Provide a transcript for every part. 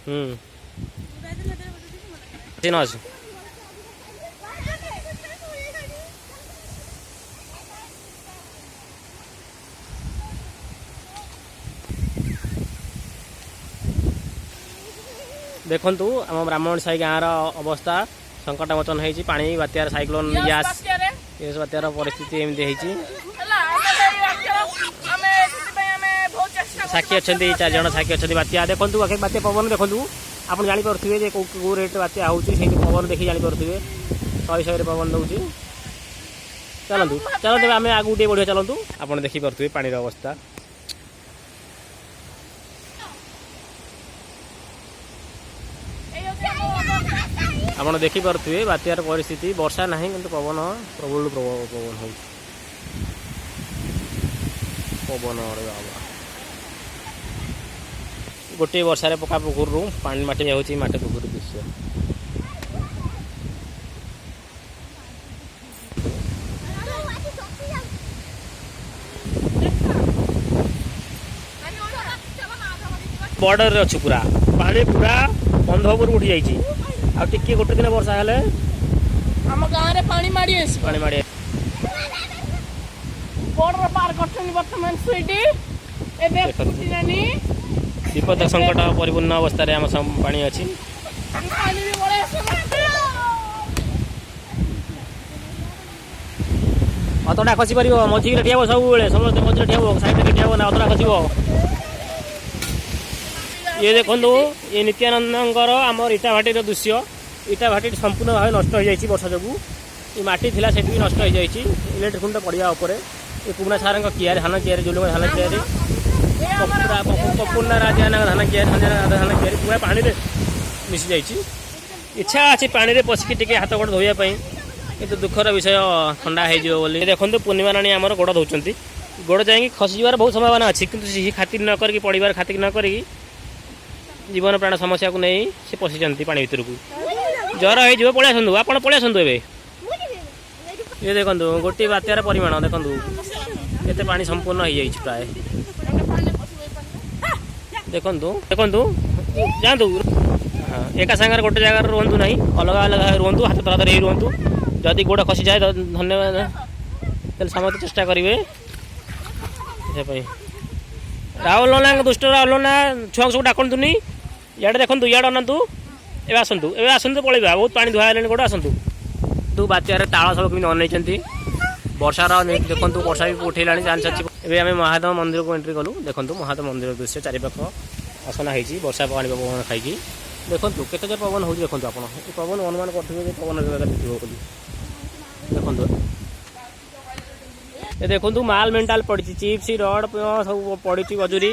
तीन अच्छे देखु आम ब्राह्मण साई गाँव अवस्था संकट मोचन होती पानी बात्यार साइक्लोन गैस ये बात्यार परिस्थिति एमती साक्षी अच्छा 4 जन साक्षी अच्छा बात्या देखो बात्या पवन देखो आप जापे कौ रेट बात्या हो पवन देखी जापे 100 पवन दौर चलतु चलते आम आगे टे बढ़िया चलतु आप देखिपे पानी अवस्था आप देखिपे बात्यार परिस्थिति वर्षा ना कि पवन प्रबल पवन हो पवन गोटे वर्षा पका पुकुर पानी माटी जाऊँगी माटी पुकुर दृश्य बॉर्डर अच्छी पूरा पानी पूरा बंध उपर उठी जाइए टिके गोटे दिन वर्षा हेले हम गाँव रे पानी माड़ी बॉर्डर पार करछनी वर्तमान स्वीटी एबे फुटिलानी विपद संकट परिपूर्ण अवस्था रे हम पानी अछि पानी भी बड़े अतडा खसी पार मझी ठिया सब बेले समस्त मझी ठिया साइड में ठिया ना अतडा खसब ये देखो ये नित्यानंद आमर इटाभाटी दृश्य इटाभाटी संपूर्ण भाव नष्ट हो जाए वर्षा जो ये मटी थी से भी नष्ट हो जाए इलेक्ट्रिक खुंट पड़ा उपर ये कुमना सार कियार धान कियार जो धान कियार पपुना राजा धान कियार धान कियार पूरा पानी में मिसी जाइए इच्छा अच्छी पानी में पशिकी टे हाथ गोड़ धोवाई कितु दुखर विषय ठंडा हो देखो पूर्णिमा राणी आम गोड़ धोती गोड़ जाए खसीजार बहुत संभावना अच्छी कि खातिर न करके पड़ार खातिर न करी जीवन प्राण समस्या को नहीं से पशिंट पानी भर को ज्वर हो पलि आसतु आप पलि आसतु ये देखो गोटे बात्यार परिमाण देखो केते पानी संपूर्ण हो जाए प्राय देखु देखु जातु हाँ एका सांगे गोटे जगार रुहतु ना अलग अलग रुहतु हाथ धरा धरी रुहतु जदि गोड़ खसी जाए धन्यवाद समस्त चेष्टा करेंगे राहुल ना दुष्ट राहुल ना छुआ सब डाकतुनि इे देखु इे अनातु एवं आसतु एवं आसतु पलैया बहुत पानी धुआ गोटे आसतु तू बात्यार ताल सब कमी अनई वर्षार देखो वर्षा भी उठेला चान्स अच्छी एवं आम महादेव मंदिर को एंट्री कलु देखो महादेव मंदिर दृश्य चारिपाख असना होती वर्षा पानी पवन खाई देखो केते पवन हो देखो आप पवन अनुमान करेंगे पवन देखो ये देखो माल मेंटाल पड़ी चिप्स रड सब पड़ी गजुरी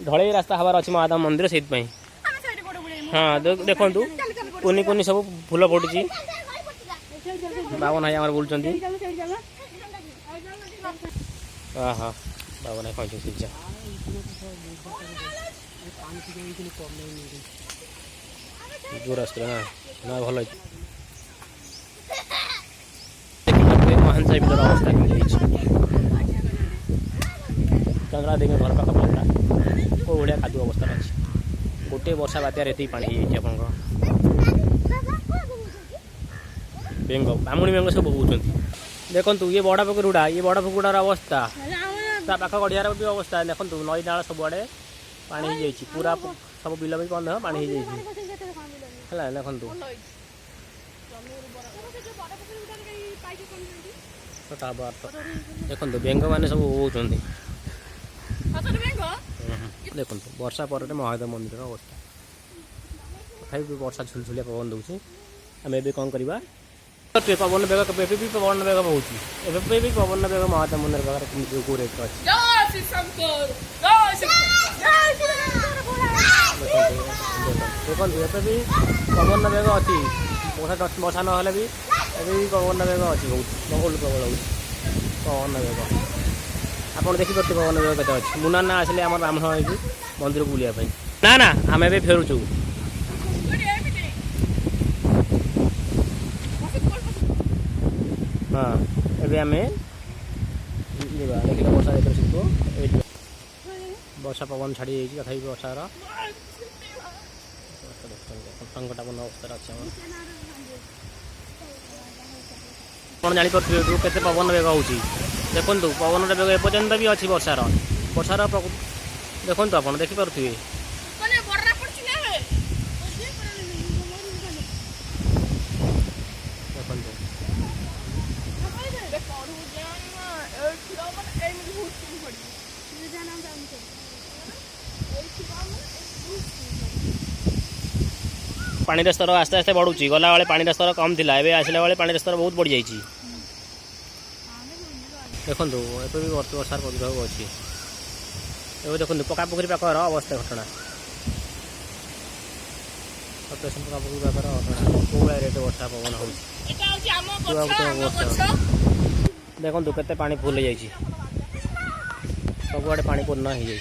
ढल रास्ता हबार अच्छी महादेव मंदिर से हाँ देखु कुनी कुनी सब फूल फुटी बाबन भाई आम बुलूँ हाँ बाबन भाई कहीं सिंचा जोर आसला ना भल महान साहिब अवस्था चंद्रा देवी घर पाख पड़ा को भाया कादु अवस्था अच्छी गोटे वर्षा बात्यार ये पानी आप बेंग बामुणी बेंग सब बोलते देखु ये बड़ा पुकुरुड़ा ये बड़ा पुकुरार अवस्था पाख गड़ियार भी अवस्था देखो नई नाल सबुआड़े पानी हो जाए पूरा सब बिल भी बंद पानी हो जाए देखु देखो बेंग मैंने सब बोलते देखो वर्षा पर महादेव मंदिर अवस्था तथा वर्षा झुलझुलिया पवन दूसरी आम ए कौन करवा पवन बेग भी पवन बेग बहुत भी पवन बेग महादेव मंदिर पाखे को रेट अच्छी देखो भी पवन बेग अच्छी वर्षा ना भी पवन बेग अच्छी बहुत मंगल प्रबल हो पवन बेग आप देखिपे पवन बेग के अच्छी मुना ना आसिले आम ब्राह्मण हो मंदिर को बुलायापी ना ना आम ए फेरुचु हाँ एबे आम देखिए वर्षा देखो वर्षा पवन छाड़ी तथा वर्षार संकटापन्न अवस्था अच्छे आप जापर केते पवन बेग हो देखु पवन बेग एपर्यंत भी अच्छी वर्षार देखु आप देखिपे पानी स्तर आस्ते आस्ते बढ़ुची गला बेले पानी स्तर कम थी एवं आसला बेले पानी स्तर बहुत बढ़ी जाइए देखु एवं भी वर्षार प्रादुर्भाव अच्छी एवं देखो पकापोखरी पाखर अवस्था घटना ऑपरेशन पकापोखरी पाखर घटना कौ रेट वर्षा पवन हो देखो केते पानी फुल हो सबुआड़े पानी पूर्ण हो जाए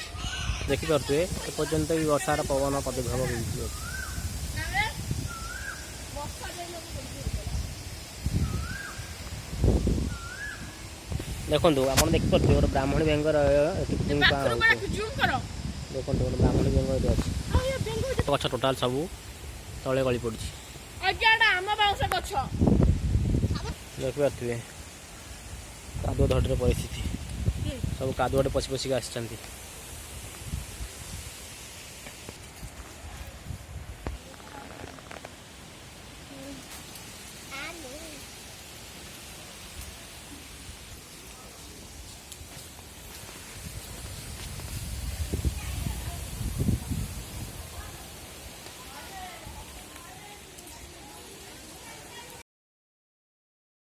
देखिपे एपर्यंत भी वर्षार पवन प्रादुर्भाव हो देखो आप देखिपे गोटे ब्राह्मणी बेंगर देखो गोटे ब्राह्मणी बेंगर गछ टोटाल सब तले गली पड़ी देखिपे कादुआ धड़र परिस्थिति सब कादुआटे पशि पशिक आसी